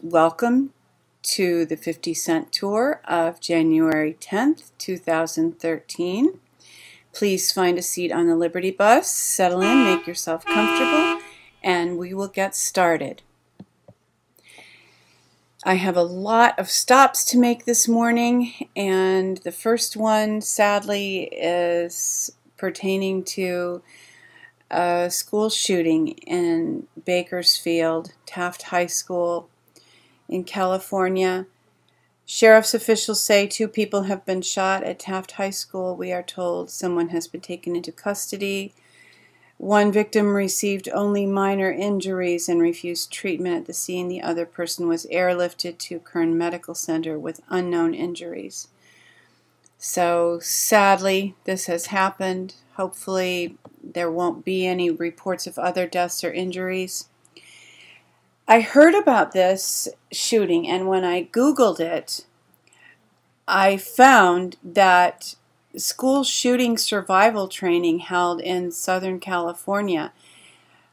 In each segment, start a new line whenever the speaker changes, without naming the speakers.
welcome to the 50-cent tour of January 10th, 2013. Please find a seat on the Liberty Bus, settle in, make yourself comfortable, and we will get started. I have a lot of stops to make this morning, and the first one, sadly, is pertaining to a school shooting in Bakersfield, Taft High School in California. Sheriff's officials say 2 people have been shot at Taft High School. We are told someone has been taken into custody. 1 victim received only minor injuries and refused treatment at the scene. The other person was airlifted to Kern Medical Center with unknown injuries. So sadly, this has happened. Hopefully there won't be any reports of other deaths or injuries. I heard about this shooting, and when I Googled it, I found that school shooting survival training held in Southern California,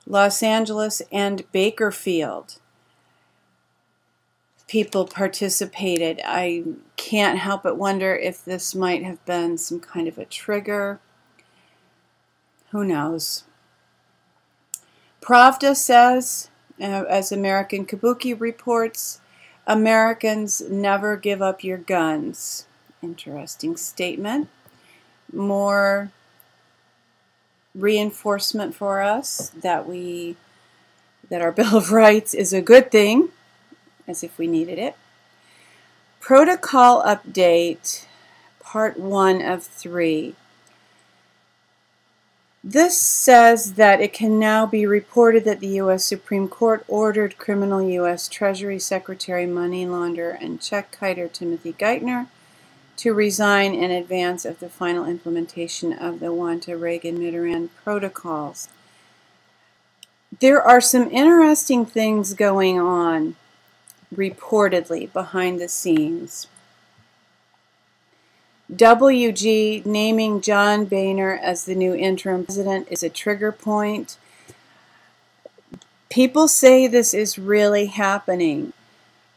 Los Angeles, and Bakersfield, people participated. I can't help but wonder if this might have been some kind of a trigger. Who knows? Pravda says, as American Kabuki reports, Americans never give up your guns. Interesting statement. More reinforcement for us that our Bill of Rights is a good thing, as if we needed it. Protocol update, part 1 of 3. This says that it can now be reported that the U.S. Supreme Court ordered criminal U.S. Treasury Secretary, money launderer, and check kiter Timothy Geithner to resign in advance of the final implementation of the Wanta-Reagan-Mitterand protocols. There are some interesting things going on, reportedly, behind the scenes. WG naming John Boehner as the new interim president is a trigger point. People say this is really happening.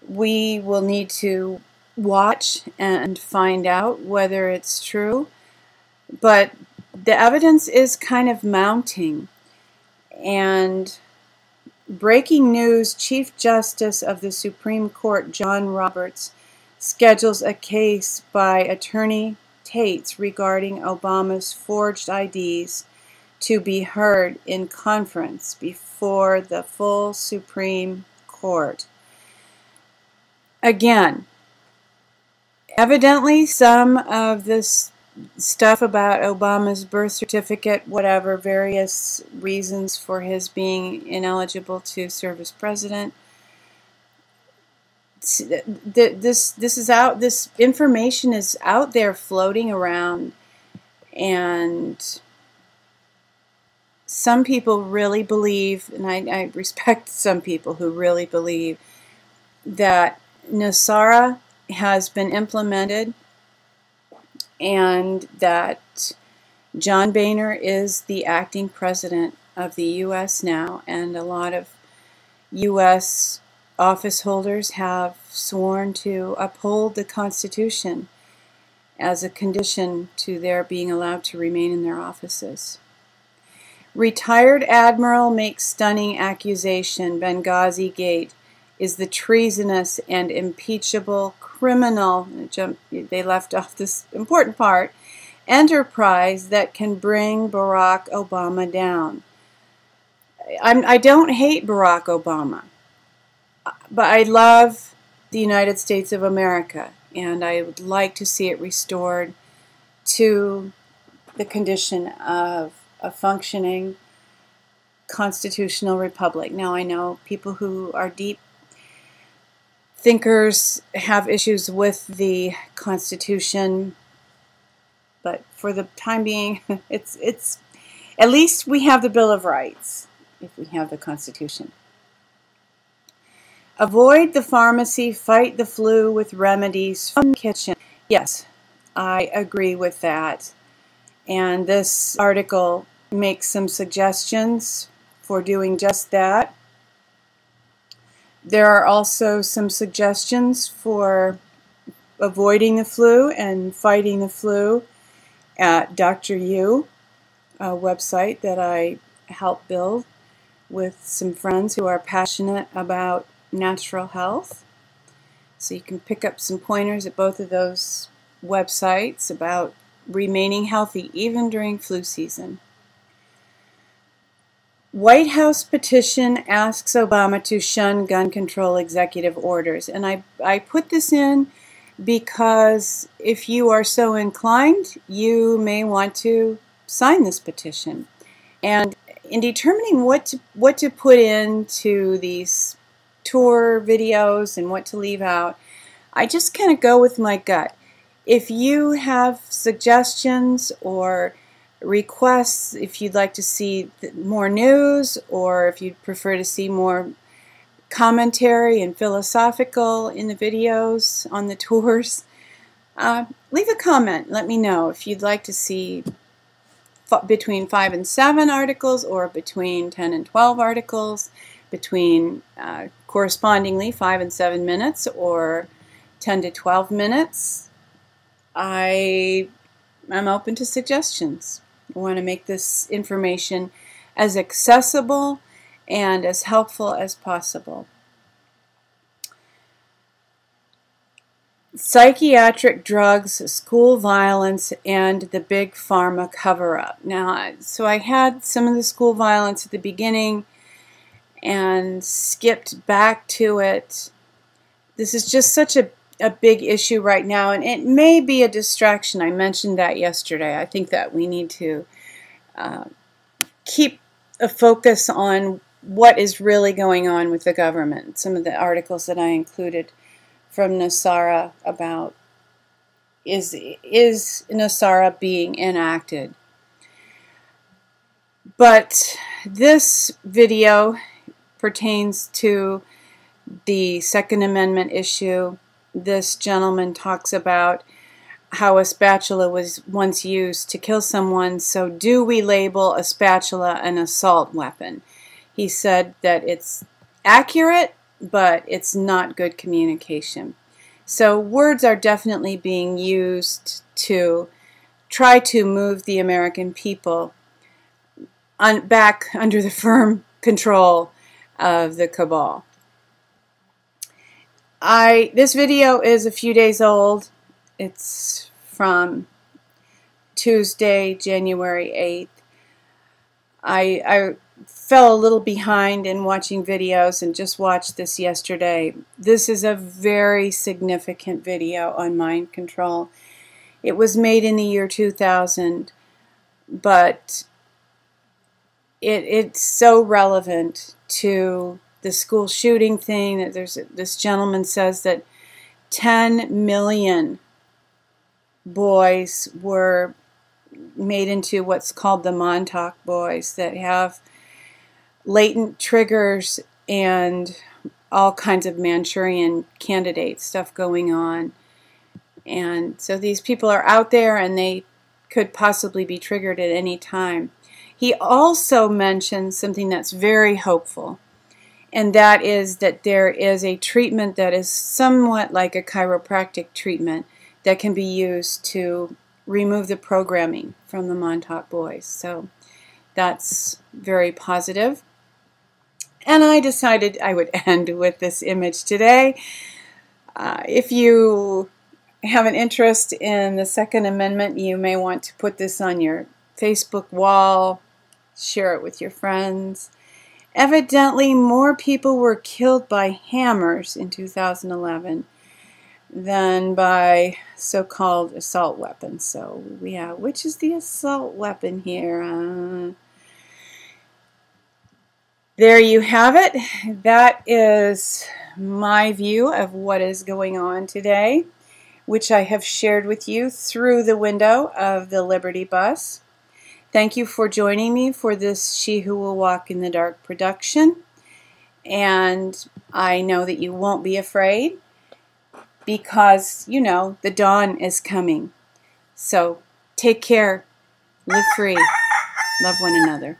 We will need to watch and find out whether it's true, but the evidence is kind of mounting. And breaking news, Chief Justice of the Supreme Court John Roberts schedules a case by Attorney Tates regarding Obama's forged IDs to be heard in conference before the full Supreme Court. Again, evidently some of this stuff about Obama's birth certificate, whatever, various reasons for his being ineligible to serve as president, this information is out there floating around, and some people really believe, and I respect some people who really believe, that NESARA has been implemented and that John Boehner is the acting president of the U.S. now, and a lot of U.S. office holders have sworn to uphold the Constitution as a condition to their being allowed to remain in their offices. Retired admiral makes stunning accusation. Benghazi Gate is the treasonous and impeachable criminal, they left off this important part, enterprise that can bring Barack Obama down. I don't hate Barack Obama, but I love the United States of America, and I would like to see it restored to the condition of a functioning constitutional republic. Now, I know people who are deep thinkers have issues with the Constitution, but for the time being, it's at least we have the Bill of Rights if we have the Constitution. Avoid the pharmacy, fight the flu with remedies from the kitchen. Yes, I agree with that. And this article makes some suggestions for doing just that. There are also some suggestions for avoiding the flu and fighting the flu at Dr. U, a website that I helped build with some friends who are passionate about natural health. So you can pick up some pointers at both of those websites about remaining healthy even during flu season. White House petition asks Obama to shun gun control executive orders. And I put this in because if you are so inclined, you may want to sign this petition. And in determining what to put into these tour videos and what to leave out, I just kind of go with my gut. If you have suggestions or requests, if you'd like to see more news, or if you'd prefer to see more commentary and philosophical in the videos on the tours, leave a comment. Let me know if you'd like to see between 5 and 7 articles, or between 10 and 12 articles, between correspondingly 5 and 7 minutes, or 10 to 12 minutes. I'm open to suggestions. I want to make this information as accessible and as helpful as possible. Psychiatric drugs, school violence, and the big pharma cover-up. Now, so I had some of the school violence at the beginning and skipped back to it. This is just such a big issue right now, and it may be a distraction. I mentioned that yesterday. I think that we need to keep a focus on what is really going on with the government. Some of the articles that I included from Nasara about is Nasara being enacted. But this video pertains to the Second Amendment issue. This gentleman talks about how a spatula was once used to kill someone, so do we label a spatula an assault weapon? He said that it's accurate, but it's not good communication. So words are definitely being used to try to move the American people back under the firm control of the cabal. This video is a few days old. It's from Tuesday, January 8th. I fell a little behind in watching videos and just watched this yesterday. This is a very significant video on mind control. It was made in the year 2000, but it's so relevant to the school shooting thing. That this gentleman says that 10 million boys were made into what's called the Montauk boys, that have latent triggers and all kinds of Manchurian candidate stuff going on. And so these people are out there and they could possibly be triggered at any time. He also mentions something that's very hopeful, and that is that there is a treatment that is somewhat like a chiropractic treatment that can be used to remove the programming from the Montauk boys. So that's very positive. And I decided I would end with this image today. If you have an interest in the Second Amendment, you may want to put this on your Facebook wall, share it with your friends. Evidently, more people were killed by hammers in 2011 than by so-called assault weapons. So, yeah, which is the assault weapon here? There you have it. That is my view of what is going on today, which I have shared with you through the window of the Liberty Bus. Thank you for joining me for this She Who Will Walk in the Dark production. And I know that you won't be afraid because, you know, the dawn is coming. So take care, live free, love one another.